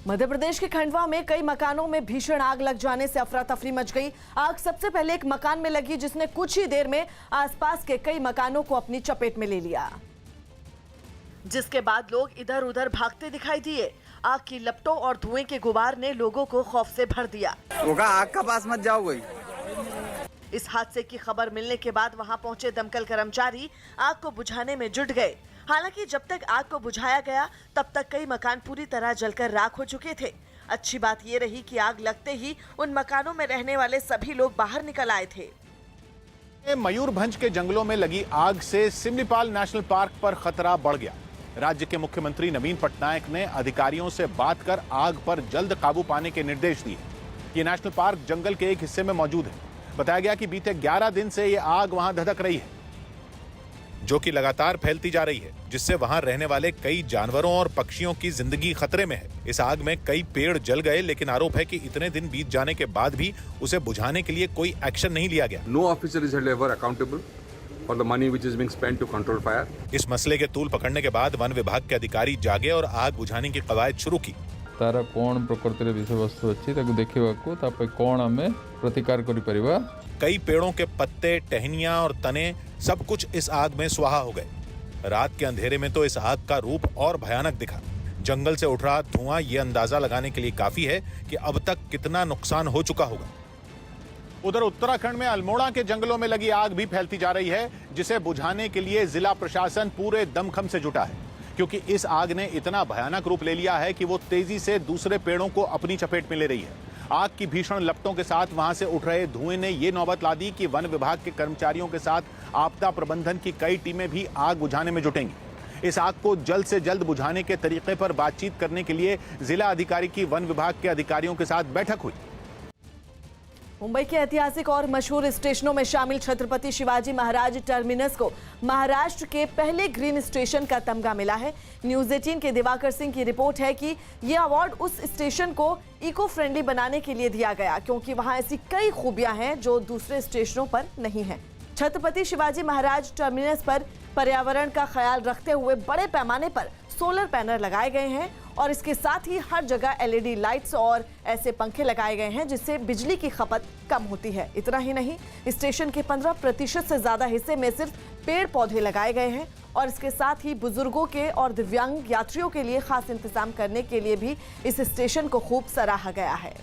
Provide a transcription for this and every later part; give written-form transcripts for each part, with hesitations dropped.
मध्य प्रदेश के खंडवा में कई मकानों में भीषण आग लग जाने से अफरा तफरी मच गई। आग सबसे पहले एक मकान में लगी, जिसने कुछ ही देर में आसपास के कई मकानों को अपनी चपेट में ले लिया, जिसके बाद लोग इधर उधर भागते दिखाई दिए। आग की लपटों और धुएं के गुबार ने लोगों को खौफ से भर दिया। आग का पास मत जाओ कोई। इस हादसे की खबर मिलने के बाद वहां पहुंचे दमकल कर्मचारी आग को बुझाने में जुट गए। हालांकि जब तक आग को बुझाया गया तब तक कई मकान पूरी तरह जलकर राख हो चुके थे। अच्छी बात ये रही कि आग लगते ही उन मकानों में रहने वाले सभी लोग बाहर निकल आए थे। मयूरभंज के जंगलों में लगी आग से सिमलीपाल नेशनल पार्क पर खतरा बढ़ गया। राज्य के मुख्यमंत्री नवीन पटनायक ने अधिकारियों से बात कर आग पर जल्द काबू पाने के निर्देश दिए। ये नेशनल पार्क जंगल के एक हिस्से में मौजूद है। बताया गया कि बीते 11 दिन से ये आग वहां धधक रही है, जो कि लगातार फैलती जा रही है, जिससे वहां रहने वाले कई जानवरों और पक्षियों की जिंदगी खतरे में है। इस आग में कई पेड़ जल गए, लेकिन आरोप है कि इतने दिन बीत जाने के बाद भी उसे बुझाने के लिए कोई एक्शन नहीं लिया गया। No officer is held ever accountable for the money which is being spent to control fire. इस मसले के तूल पकड़ने के बाद वन विभाग के अधिकारी जागे और आग बुझाने की कवायद शुरू की। तारा कौन प्रकृति विषय वस्तु अच्छी देखा कौन आम प्रतिकार कर। कई पेड़ों के पत्ते, टहनियां और तने सब कुछ इस आग में स्वाहा हो गए। रात के अंधेरे में तो इस आग का रूप और भयानक दिखा। जंगल से उठ रहा धुआं ये अंदाजा लगाने के लिए काफी है कि अब तक कितना नुकसान हो चुका होगा। उधर उत्तराखंड में अल्मोड़ा के जंगलों में लगी आग भी फैलती जा रही है, जिसे बुझाने के लिए जिला प्रशासन पूरे दमखम से जुटा है, क्योंकि इस आग ने इतना भयानक रूप ले लिया है कि वो तेजी से दूसरे पेड़ों को अपनी चपेट में ले रही है। आग की भीषण लपटों के साथ वहां से उठ रहे धुएं ने ये नौबत ला दी कि वन विभाग के कर्मचारियों के साथ आपदा प्रबंधन की कई टीमें भी आग बुझाने में जुटेंगी। इस आग को जल्द से जल्द बुझाने के तरीके पर बातचीत करने के लिए जिला अधिकारी की वन विभाग के अधिकारियों के साथ बैठक हुई। मुंबई के ऐतिहासिक और मशहूर स्टेशनों में शामिल छत्रपति शिवाजी महाराज टर्मिनस को महाराष्ट्र के पहले ग्रीन स्टेशन का तमगा मिला है। न्यूज 18 के दिवाकर सिंह की रिपोर्ट है कि यह अवार्ड उस स्टेशन को इको फ्रेंडली बनाने के लिए दिया गया, क्योंकि वहां ऐसी कई खूबियां हैं जो दूसरे स्टेशनों पर नहीं है। छत्रपति शिवाजी महाराज टर्मिनस पर पर्यावरण का ख्याल रखते हुए बड़े पैमाने पर सोलर पैनल लगाए गए हैं और इसके साथ ही हर जगह LED लाइट्स और ऐसे पंखे लगाए गए हैं जिससे बिजली की खपत कम होती है। इतना ही नहीं, स्टेशन के 15% से ज्यादा हिस्से में सिर्फ पेड़ पौधे लगाए गए हैं और इसके साथ ही बुजुर्गों के और दिव्यांग यात्रियों के लिए खास इंतजाम करने के लिए भी इस स्टेशन को खूब सराहा गया है।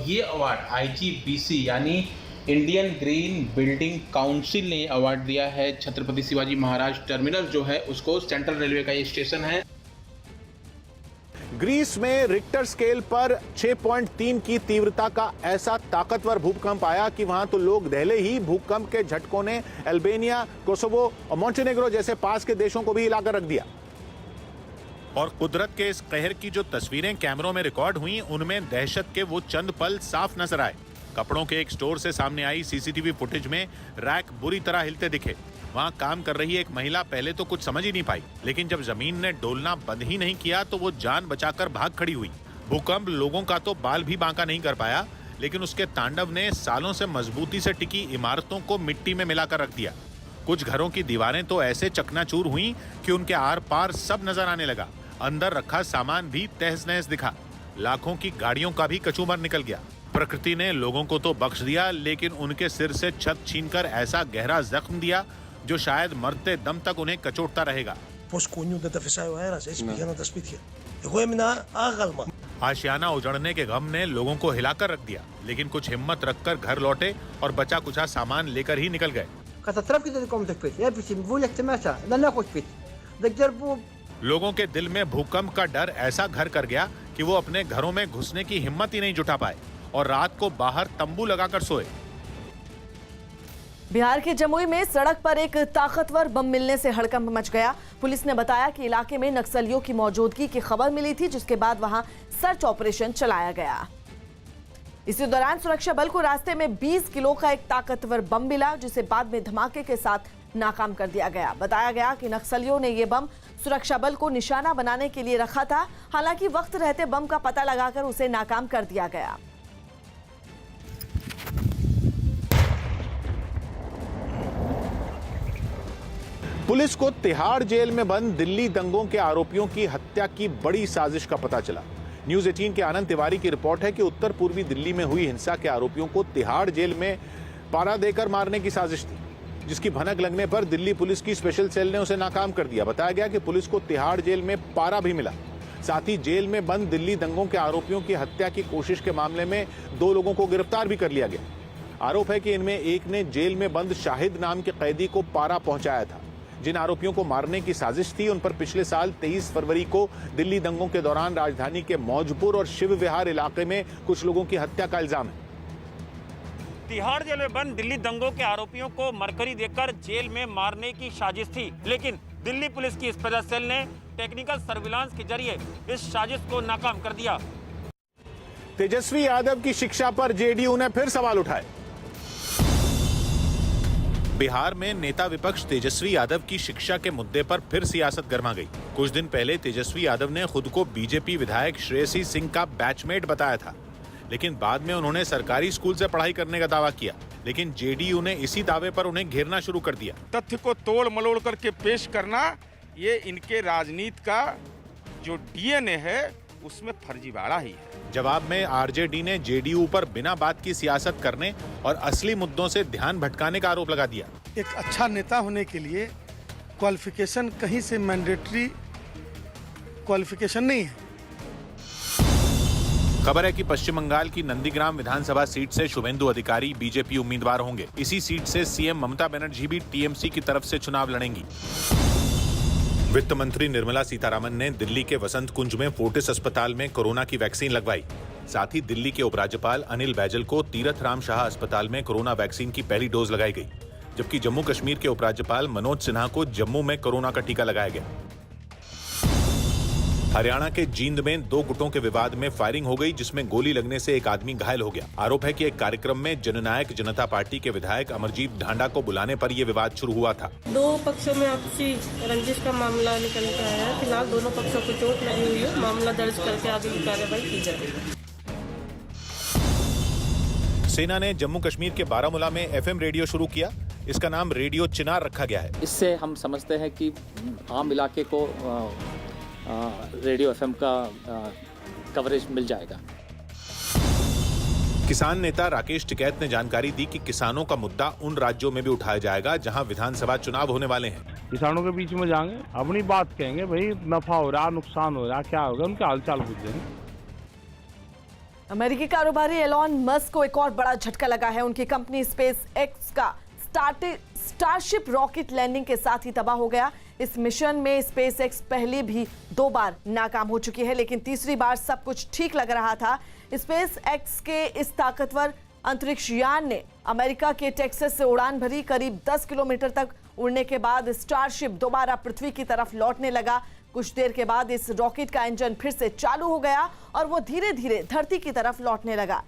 ये अवार्ड IGBC यानी इंडियन ग्रीन बिल्डिंग काउंसिल ने अवार्ड दिया है छत्रपति शिवाजी महाराज टर्मिनस जो है उसको। सेंट्रल रेलवे का ये स्टेशन है। ग्रीस में रिक्टर स्केल पर 6.3 की तीव्रता का ऐसा ताकतवर भूकंप आया कि वहां तो लोग दहले ही भूकंप के झटकों ने अल्बानिया, कोसोवो और मोंटेनेग्रो जैसे पास के देशों को भी हिलाकर रख दिया। और कुदरत के इस कहर की जो तस्वीरें कैमरों में रिकॉर्ड हुई, उनमें दहशत के वो चंद पल साफ नजर आए। कपड़ों के एक स्टोर से सामने आई CCTV फुटेज में रैक बुरी तरह हिलते दिखे। वहां काम कर रही एक महिला पहले तो कुछ समझ ही नहीं पाई, लेकिन जब जमीन ने डोलना बंद ही नहीं किया तो वो जान बचाकर भाग खड़ी हुई। भूकंप लोगों का तो बाल भी बांका नहीं कर पाया, लेकिन उसके तांडव ने सालों से मजबूती से टिकी इमारतों को मिट्टी में मिलाकर रख दिया। कुछ घरों की दीवारें तो ऐसे चकनाचूर हुई कि उनके आर पार सब नजर आने लगा। अंदर रखा सामान भी तहस नहस दिखा। लाखों की गाड़ियों का भी कचूमर निकल गया। प्रकृति ने लोगों को तो बख्श दिया, लेकिन उनके सिर से छत छीनकर ऐसा गहरा जख्म दिया जो शायद मरते दम तक उन्हें कचोटता रहेगा। आशियाना उजड़ने के गम ने लोगों को हिलाकर रख दिया, लेकिन कुछ हिम्मत रखकर घर लौटे और बचा कुचा सामान लेकर ही निकल गए। लोगों के दिल में भूकंप का डर ऐसा घर कर गया कि वो अपने घरों में घुसने की हिम्मत ही नहीं जुटा पाए और रात को बाहर तंबू लगाकर सोए। बिहार के जमुई में सड़क पर एक ताकतवर बम मिलने से हड़कंप मच गया। पुलिस ने बताया कि इलाके में नक्सलियों की मौजूदगी की खबर मिली थी, जिसके बाद वहां सर्च ऑपरेशन चलाया गया। इसी दौरान सुरक्षा बल को रास्ते में 20 किलो का एक ताकतवर बम मिला, जिसे बाद में धमाके के साथ नाकाम कर दिया गया। बताया गया कि नक्सलियों ने यह बम सुरक्षा बल को निशाना बनाने के लिए रखा था। हालांकि वक्त रहते बम का पता लगाकर उसे नाकाम कर दिया गया। पुलिस को तिहाड़ जेल में बंद दिल्ली दंगों के आरोपियों की हत्या की बड़ी साजिश का पता चला। न्यूज 18 के आनंद तिवारी की रिपोर्ट है कि उत्तर पूर्वी दिल्ली में हुई हिंसा के आरोपियों को तिहाड़ जेल में पारा देकर मारने की साजिश थी, जिसकी भनक लगने पर दिल्ली पुलिस की स्पेशल सेल ने उसे नाकाम कर दिया। बताया गया कि पुलिस को तिहाड़ जेल में पारा भी मिला। साथ ही जेल में बंद दिल्ली दंगों के आरोपियों की हत्या की कोशिश के मामले में 2 लोगों को गिरफ्तार भी कर लिया गया। आरोप है कि इनमें एक ने जेल में बंद शाहिद नाम के कैदी को पारा पहुंचाया था। जिन आरोपियों को मारने की साजिश थी उन पर पिछले साल 23 फरवरी को दिल्ली दंगों के दौरान राजधानी के मौजपुर और शिव विहार इलाके में कुछ लोगों की हत्या का इल्जाम है। तिहाड़ जेल में बंद दिल्ली दंगों के आरोपियों को मरकरी देकर जेल में मारने की साजिश थी, लेकिन दिल्ली पुलिस की स्पेशल सेल ने टेक्निकल सर्विलांस के जरिए इस साजिश को नाकाम कर दिया। तेजस्वी यादव की शिक्षा पर जेडीयू ने फिर सवाल उठाए। बिहार में नेता विपक्ष तेजस्वी यादव की शिक्षा के मुद्दे पर फिर सियासत गर्मा गई। कुछ दिन पहले तेजस्वी यादव ने खुद को बीजेपी विधायक श्रेयसी सिंह का बैचमेट बताया था, लेकिन बाद में उन्होंने सरकारी स्कूल से पढ़ाई करने का दावा किया। लेकिन जेडीयू ने इसी दावे पर उन्हें घेरना शुरू कर दिया। तथ्य को तोड़ मलोड़ करके पेश करना, ये इनके राजनीति का जो डीएनए है उसमें फर्जीवाड़ा ही है। जवाब में आरजेडी ने जेडीयू पर बिना बात की सियासत करने और असली मुद्दों से ध्यान भटकाने का आरोप लगा दिया। एक अच्छा नेता होने के लिए क्वालिफिकेशन कहीं से मैंडेटरी क्वालिफिकेशन नहीं है। खबर है कि पश्चिम बंगाल की नंदीग्राम विधानसभा सीट से शुभेंदु अधिकारी बीजेपी उम्मीदवार होंगे। इसी सीट से सीएम ममता बनर्जी भी टीएमसी की तरफ से चुनाव लड़ेंगी। वित्त मंत्री निर्मला सीतारामन ने दिल्ली के वसंत कुंज में फोर्टिस अस्पताल में कोरोना की वैक्सीन लगवाई। साथ ही दिल्ली के उपराज्यपाल अनिल बैजल को तीरथ राम शाह अस्पताल में कोरोना वैक्सीन की पहली डोज लगाई गई, जबकि जम्मू कश्मीर के उपराज्यपाल मनोज सिन्हा को जम्मू में कोरोना का टीका लगाया गया। हरियाणा के जींद में 2 गुटों के विवाद में फायरिंग हो गई, जिसमें गोली लगने से एक आदमी घायल हो गया। आरोप है कि एक कार्यक्रम में जननायक जनता पार्टी के विधायक अमरजीत ढांडा को बुलाने पर यह विवाद शुरू हुआ था। 2 पक्षों में आपसी रंजिश का मामला निकल के आया है। फिलहाल दोनों पक्षों को चोट लगी हुई है। मामला दर्ज करके आगे की कार्रवाई की जाएगी। सेना ने जम्मू कश्मीर के बारामूला में एफएम रेडियो शुरू किया। इसका नाम रेडियो चिनार रखा गया है। इससे हम समझते हैं कि आम इलाके को रेडियो एफएम का कवरेज मिल जाएगा। किसान नेता राकेश टिकैत ने जानकारी दी कि किसानों का मुद्दा उन राज्यों में भी उठाया जाएगा जहां विधानसभा चुनाव होने वाले हैं। किसानों के बीच में जाएंगे, अपनी बात कहेंगे, भाई नफा हो रहा, नुकसान हो रहा, क्या होगा, उनका हालचाल पूछेंगे। अमेरिकी कारोबारी एलॉन मस्क को एक और बड़ा झटका लगा है। उनकी कंपनी स्पेस एक्स का स्टारशिप रॉकेट लैंडिंग के साथ ही तबाह हो गया। इस मिशन में स्पेस एक्स पहले भी 2 बार नाकाम हो चुकी है, लेकिन तीसरी बार सब कुछ ठीक लग रहा था। स्पेस एक्स के इस ताकतवर अंतरिक्ष यान ने अमेरिका के टेक्सास से उड़ान भरी। करीब 10 किलोमीटर तक उड़ने के बाद स्टारशिप दोबारा पृथ्वी की तरफ लौटने लगा। कुछ देर के बाद इस रॉकेट का इंजन फिर से चालू हो गया और वो धीरे धीरे धरती की तरफ लौटने लगा।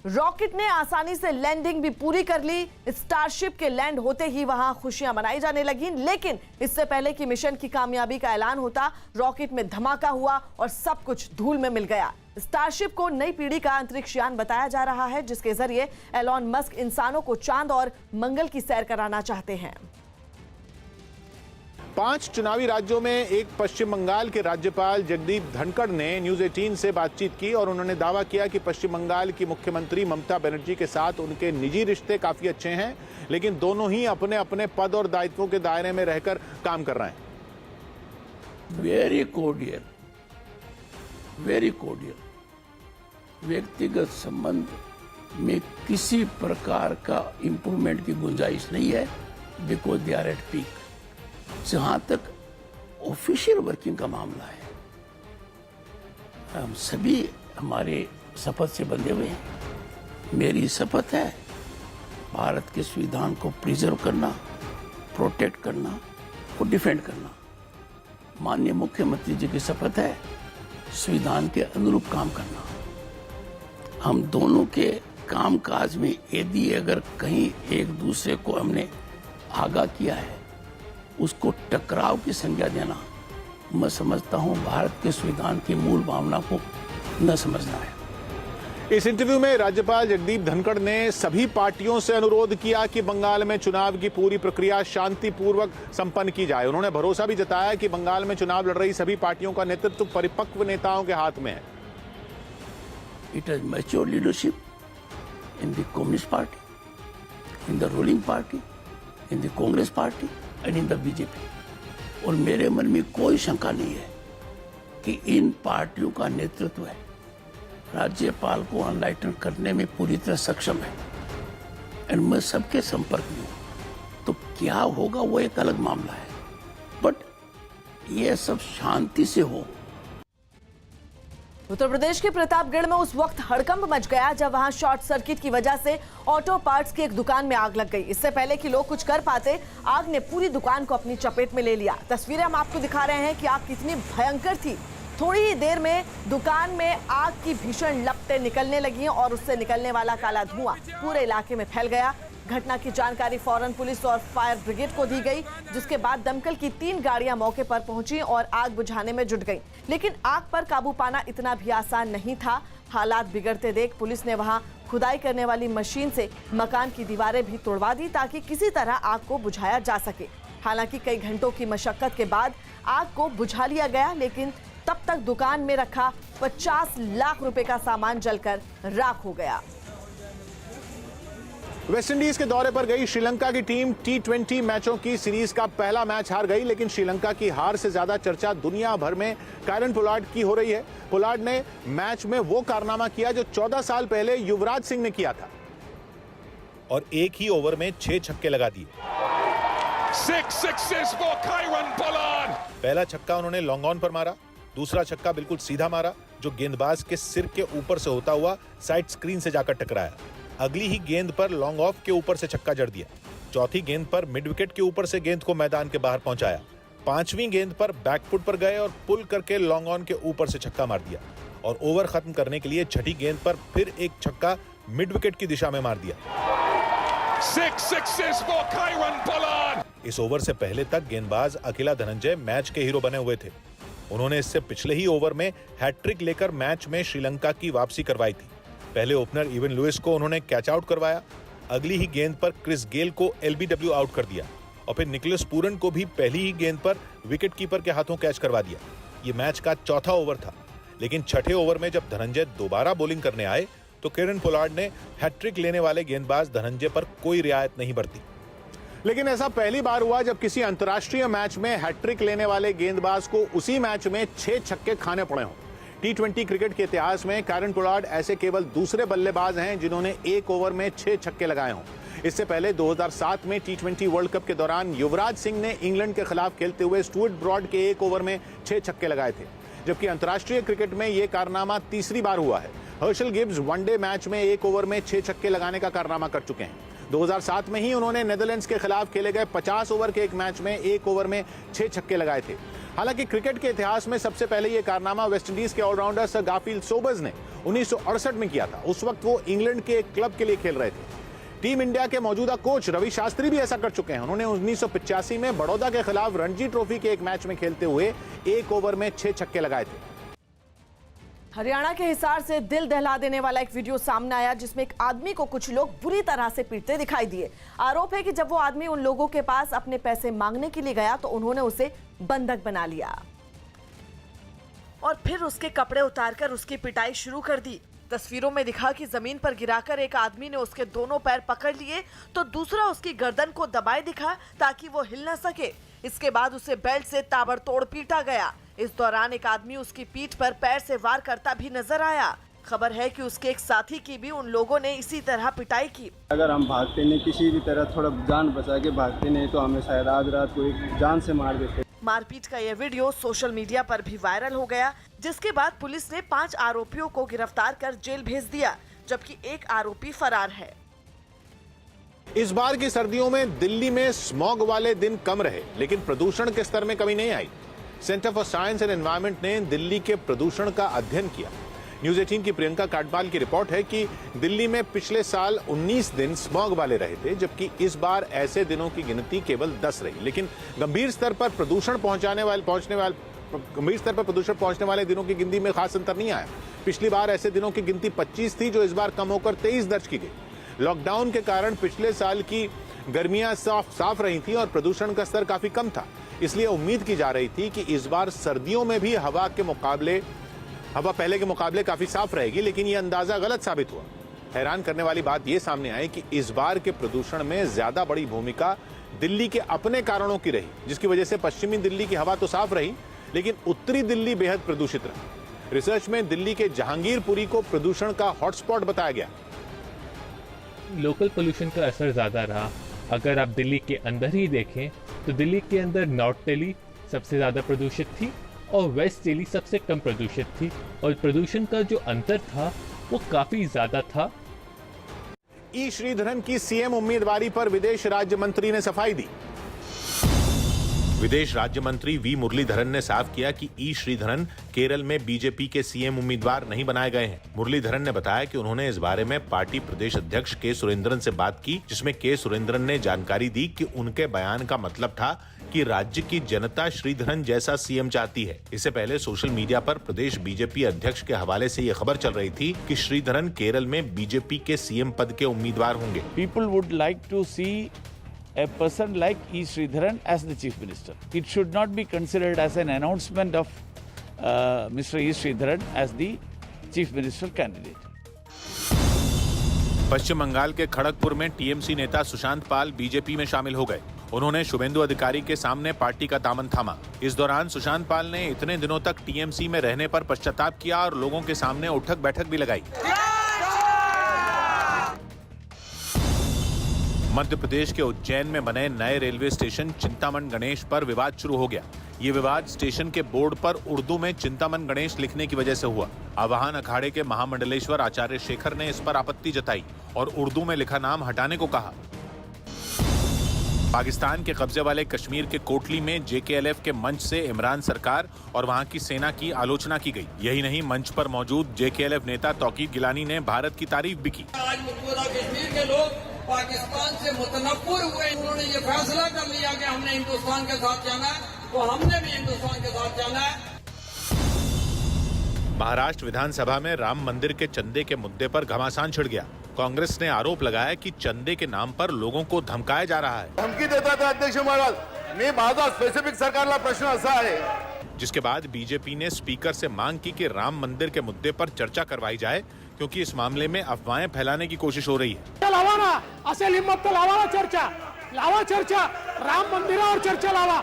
रॉकेट ने आसानी से लैंडिंग भी पूरी कर ली। स्टारशिप के लैंड होते ही वहां खुशियां मनाई जाने लगी, लेकिन इससे पहले कि मिशन की कामयाबी का ऐलान होता, रॉकेट में धमाका हुआ और सब कुछ धूल में मिल गया। स्टारशिप को नई पीढ़ी का अंतरिक्ष यान बताया जा रहा है, जिसके जरिए एलॉन मस्क इंसानों को चांद और मंगल की सैर कराना चाहते हैं। 5 चुनावी राज्यों में एक पश्चिम बंगाल के राज्यपाल जगदीप धनखड़ ने न्यूज 18 से बातचीत की और उन्होंने दावा किया कि पश्चिम बंगाल की मुख्यमंत्री ममता बनर्जी के साथ उनके निजी रिश्ते काफी अच्छे हैं, लेकिन दोनों ही अपने अपने पद और दायित्वों के दायरे में रहकर काम कर रहे हैं। Very cordial, very cordial. व्यक्तिगत संबंध में किसी प्रकार का इंप्रूवमेंट की गुंजाइश नहीं है, because they are at peak. जहां तक ऑफिशियल वर्किंग का मामला है, हम सभी हमारे शपथ से बंधे हुए हैं। मेरी शपथ है भारत के संविधान को प्रिजर्व करना, प्रोटेक्ट करना और डिफेंड करना। माननीय मुख्यमंत्री जी की शपथ है संविधान के अनुरूप काम करना। हम दोनों के कामकाज में यदि अगर कहीं एक दूसरे को हमने आगाह किया है, उसको टकराव की संज्ञा देना, मैं समझता हूं भारत के संविधान की मूल भावना को न समझना है। इस इंटरव्यू में राज्यपाल जगदीप धनखड़ ने सभी पार्टियों से अनुरोध किया कि बंगाल में चुनाव की पूरी प्रक्रिया शांतिपूर्वक संपन्न की जाए। उन्होंने भरोसा भी जताया कि बंगाल में चुनाव लड़ रही सभी पार्टियों का नेतृत्व परिपक्व नेताओं के हाथ में है। It has mature leadership in the Communist Party, in the ruling party, in the Congress Party and in the BJP. और मेरे मन में कोई शंका नहीं है कि इन पार्टियों का नेतृत्व है राज्यपाल को अनलाइटन करने में पूरी तरह सक्षम है। और मैं सबके संपर्क में हूं, तो क्या होगा वो एक अलग मामला है, बट ये सब शांति से हो। उत्तर प्रदेश के प्रतापगढ़ में उस वक्त हड़कंप मच गया जब वहां शॉर्ट सर्किट की वजह से ऑटो पार्ट्स की एक दुकान में आग लग गई। इससे पहले कि लोग कुछ कर पाते, आग ने पूरी दुकान को अपनी चपेट में ले लिया। तस्वीरें हम आपको दिखा रहे हैं कि आग कितनी भयंकर थी। थोड़ी ही देर में दुकान में आग की भीषण लपटें निकलने लगी और उससे निकलने वाला काला धुआं पूरे इलाके में फैल गया। घटना की जानकारी फौरन पुलिस और फायर ब्रिगेड को दी गई, जिसके बाद दमकल की 3 गाड़ियां मौके पर पहुंची और आग बुझाने में जुट गईं। लेकिन आग पर काबू पाना इतना भी आसान नहीं था। हालात बिगड़ते देख पुलिस ने वहां खुदाई करने वाली मशीन से मकान की दीवारें भी तोड़वा दी ताकि किसी तरह आग को बुझाया जा सके। हालांकि कई घंटों की मशक्कत के बाद आग को बुझा लिया गया, लेकिन तब तक दुकान में रखा 50 लाख रुपए का सामान जलकर राख हो गया। वेस्टइंडीज के दौरे पर गई श्रीलंका की टीम T20 मैचों की सीरीज का पहला मैच हार गई, लेकिन श्रीलंका की हार से ज्यादा चर्चा दुनिया भर में कायरन पोलार्ड की हो रही है। पोलार्ड ने मैच में वो कारनामा किया जो 14 साल पहले युवराज सिंह ने किया था और एक ही ओवर में 6 छक्के लगा दिए। 6 sixes for Kieron Pollard. पहला छक्का उन्होंने लॉन्ग ऑन पर मारा, दूसरा छक्का बिल्कुल सीधा मारा जो गेंदबाज के सिर के ऊपर से होता हुआ साइड स्क्रीन से जाकर टकराया। अगली ही गेंद पर लॉन्ग ऑफ के ऊपर से छक्का जड़ दिया। चौथी गेंद पर मिड विकेट के ऊपर से गेंद को मैदान के बाहर पहुंचाया। 5वीं गेंद पर बैकफुट पर गए और पुल करके लॉन्ग ऑन के ऊपर से छक्का मार दिया और ओवर खत्म करने के लिए छठी गेंद पर फिर एक छक्का मिड विकेट की दिशा में मार दिया। 6 sixes for Kieron Pollard. इस ओवर से पहले तक गेंदबाज अकेला धनंजय मैच के हीरो बने हुए थे। उन्होंने इससे पिछले ही ओवर में हैट्रिक लेकर मैच में श्रीलंका की वापसी करवाई थी। पहले ओपनर इवन लुइस को उन्होंने कैच आउट करवाया। अगली ही गेंद पर क्रिस गेल को LBW आउट कर दिया और फिर निकोलस पूरन को भी पहली ही गेंद पर विकेट कीपर के हाथों कैच करवा दिया। ये मैच का चौथा ओवर था, लेकिन छठे ओवर में जब धनंजय दोबारा बॉलिंग करने आए तो किरण पोलार्ड ने हैट्रिक लेने वाले गेंदबाज धनंजय पर कोई रियायत नहीं बरती। लेकिन ऐसा पहली बार हुआ जब किसी अंतर्राष्ट्रीय मैच में हैट्रिक लेने वाले गेंदबाज को उसी मैच में 6 छक्के खाने पड़े हों। T20 क्रिकेट के इतिहास में किरण पोलार्ड ऐसे केवल दूसरे बल्लेबाज हैं जिन्होंने एक ओवर में 6 छक्के लगाए हों। इससे पहले 2007 में T20 वर्ल्ड कप के दौरान युवराज सिंह ने इंग्लैंड के खिलाफ खेलते हुए स्टुअर्ट ब्रॉड के एक ओवर में 6 छक्के लगाए थे, जबकि अंतर्राष्ट्रीय क्रिकेट में यह कारनामा तीसरी बार हुआ है। हर्शल गिब्स वनडे मैच में एक ओवर में 6 छक्के लगाने का कारनामा कर चुके हैं। 2007 में ही उन्होंने नेदरलैंड्स के खिलाफ खेले गए 50 ओवर के एक मैच में एक ओवर में 6 छक्के लगाए थे। हालांकि क्रिकेट के इतिहास में सबसे पहले यह कारनामा वेस्टइंडीज के ऑलराउंडर सर गारफील्ड सोबर्स ने 1968 में किया था। उस वक्त वो इंग्लैंड के एक क्लब के लिए खेल रहे थे। टीम इंडिया के मौजूदा कोच रवि शास्त्री भी ऐसा कर चुके हैं। उन्होंने 1985 में बड़ौदा के खिलाफ रणजी ट्रॉफी के एक मैच में खेलते हुए एक ओवर में 6 छक्के लगाए थे। हरियाणा के हिसार से दिल दहला देने वाला एक वीडियो सामने आया जिसमें एक आदमी को कुछ लोग बुरी तरह से पीटते दिखाई दिए। आरोप है कि जब वो आदमी उन लोगों के पास अपने पैसे मांगने के लिए गया तो उन्होंने उसे बंधक बना लिया और फिर उसके कपड़े उतारकर उसकी पिटाई शुरू कर दी। तस्वीरों में दिखा कि जमीन पर गिराकर एक आदमी ने उसके दोनों पैर पकड़ लिए तो दूसरा उसकी गर्दन को दबाए दिखा ताकि वो हिल न सके। इसके बाद उसे बेल्ट से ताबड़तोड़ पीटा गया। इस दौरान एक आदमी उसकी पीठ पर पैर से वार करता भी नजर आया। खबर है कि उसके एक साथी की भी उन लोगों ने इसी तरह पिटाई की। अगर हम भागते नहीं, किसी भी तरह थोड़ा जान बचा के भागते नहीं तो हमें शायद आज रात को एक जान से मार देते। मारपीट का यह वीडियो सोशल मीडिया पर भी वायरल हो गया, जिसके बाद पुलिस ने 5 आरोपियों को गिरफ्तार कर जेल भेज दिया, जबकि एक आरोपी फरार है। इस बार की सर्दियों में दिल्ली में स्मॉग वाले दिन कम रहे, लेकिन प्रदूषण के स्तर में कमी नहीं आई। Centre for science and environment ने दिल्ली के प्रदूषण का अध्ययन किया। न्यूज 18 की प्रियंका काटपाल की रिपोर्ट है कि दिल्ली में पिछले साल 19 दिन स्मॉग वाले रहे थे, जबकि इस बार ऐसे दिनों की गिनती केवल 10 रही। लेकिन गंभीर स्तर पर प्रदूषण गंभीर स्तर पर प्रदूषण पहुंचने वाले दिनों की गिनती में खास अंतर नहीं आया। पिछली बार ऐसे दिनों की गिनती 25 थी, जो इस बार कम होकर 23 दर्ज की गई। लॉकडाउन के कारण पिछले साल की गर्मियां साफ रही थी और प्रदूषण का स्तर काफी कम था, इसलिए उम्मीद की जा रही थी कि इस बार सर्दियों में भी हवा पहले के मुकाबले काफी साफ रहेगी, लेकिन यह अंदाजा गलत साबित हुआ। हैरान करने वाली बात यह सामने आई कि इस बार के प्रदूषण में ज्यादा बड़ी भूमिका दिल्ली के अपने कारणों की रही, जिसकी वजह से पश्चिमी दिल्ली की हवा तो साफ रही, लेकिन उत्तरी दिल्ली बेहद प्रदूषित रहा। रिसर्च में दिल्ली के जहांगीरपुरी को प्रदूषण का हॉटस्पॉट बताया गया। लोकल पोल्यूशन का असर ज्यादा रहा। अगर आप दिल्ली के अंदर ही देखें तो दिल्ली के अंदर नॉर्थ दिल्ली सबसे ज्यादा प्रदूषित थी और वेस्ट दिल्ली सबसे कम प्रदूषित थी, और प्रदूषण का जो अंतर था वो काफी ज्यादा था। ई श्रीधरन की सीएम उम्मीदवारी पर विदेश राज्य मंत्री ने सफाई दी। विदेश राज्य मंत्री वी मुरलीधरन ने साफ किया कि ई श्रीधरन केरल में बीजेपी के सीएम उम्मीदवार नहीं बनाए गए हैं। मुरलीधरन ने बताया कि उन्होंने इस बारे में पार्टी प्रदेश अध्यक्ष के सुरेंद्रन से बात की, जिसमें के सुरेंद्रन ने जानकारी दी कि उनके बयान का मतलब था कि राज्य की जनता श्रीधरन जैसा सीएम चाहती है। इससे पहले सोशल मीडिया पर प्रदेश बीजेपी अध्यक्ष के हवाले से यह खबर चल रही थी कि श्रीधरन केरल में बीजेपी के सीएम पद के उम्मीदवार होंगे। People would like to see a person like E. Sridharan as the Chief Minister. It should not be considered as an announcement of Mr. E. Sridharan as the Chief Minister candidate. पश्चिम बंगाल के खड़गपुर में TMC नेता सुशांत पाल BJP में शामिल हो गए। उन्होंने शुभेंदु अधिकारी के सामने पार्टी का दामन थामा। इस दौरान सुशांत पाल ने इतने दिनों तक टीएमसी में रहने पर पश्चाताप किया और लोगों के सामने उठक बैठक भी लगाई। मध्य प्रदेश के उज्जैन में बने नए रेलवे स्टेशन चिंतामण गणेश पर विवाद शुरू हो गया। ये विवाद स्टेशन के बोर्ड पर उर्दू में चिंतामण गणेश लिखने की वजह से हुआ। आवाहन अखाड़े के महामंडलेश्वर आचार्य शेखर ने इस पर आपत्ति जताई और उर्दू में लिखा नाम हटाने को कहा। पाकिस्तान के कब्जे वाले कश्मीर के कोटली में जेकेएलएफ के मंच से इमरान सरकार और वहां की सेना की आलोचना की गई। यही नहीं, मंच पर मौजूद जेकेएलएफ नेता तौकीर गिलानी ने भारत की तारीफ भी की। आज पूरा कश्मीर के लोग पाकिस्तान से मुतनफ्फुर हुए। उन्होंने ये फैसला कर लिया कि हमने हिंदुस्तान के साथ जाना है, तो हमने भी हिंदुस्तान के साथ जाना है। महाराष्ट्र विधानसभा में राम मंदिर के चंदे के मुद्दे पर घमासान छिड़ गया। कांग्रेस ने आरोप लगाया कि चंदे के नाम पर लोगों को धमकाया जा रहा है। धमकी देता था अध्यक्ष महाराज, मी माझा स्पेसिफिक सरकारला प्रश्न असा आहे। जिसके बाद बीजेपी ने स्पीकर से मांग की कि राम मंदिर के मुद्दे पर चर्चा करवाई जाए, क्योंकि इस मामले में अफवाहें फैलाने की कोशिश हो रही है। लावा ना, असेल हिम्मत तो लावा ना, चर्चा लावा, चर्चा राम मंदिरावर चर्चा लावा।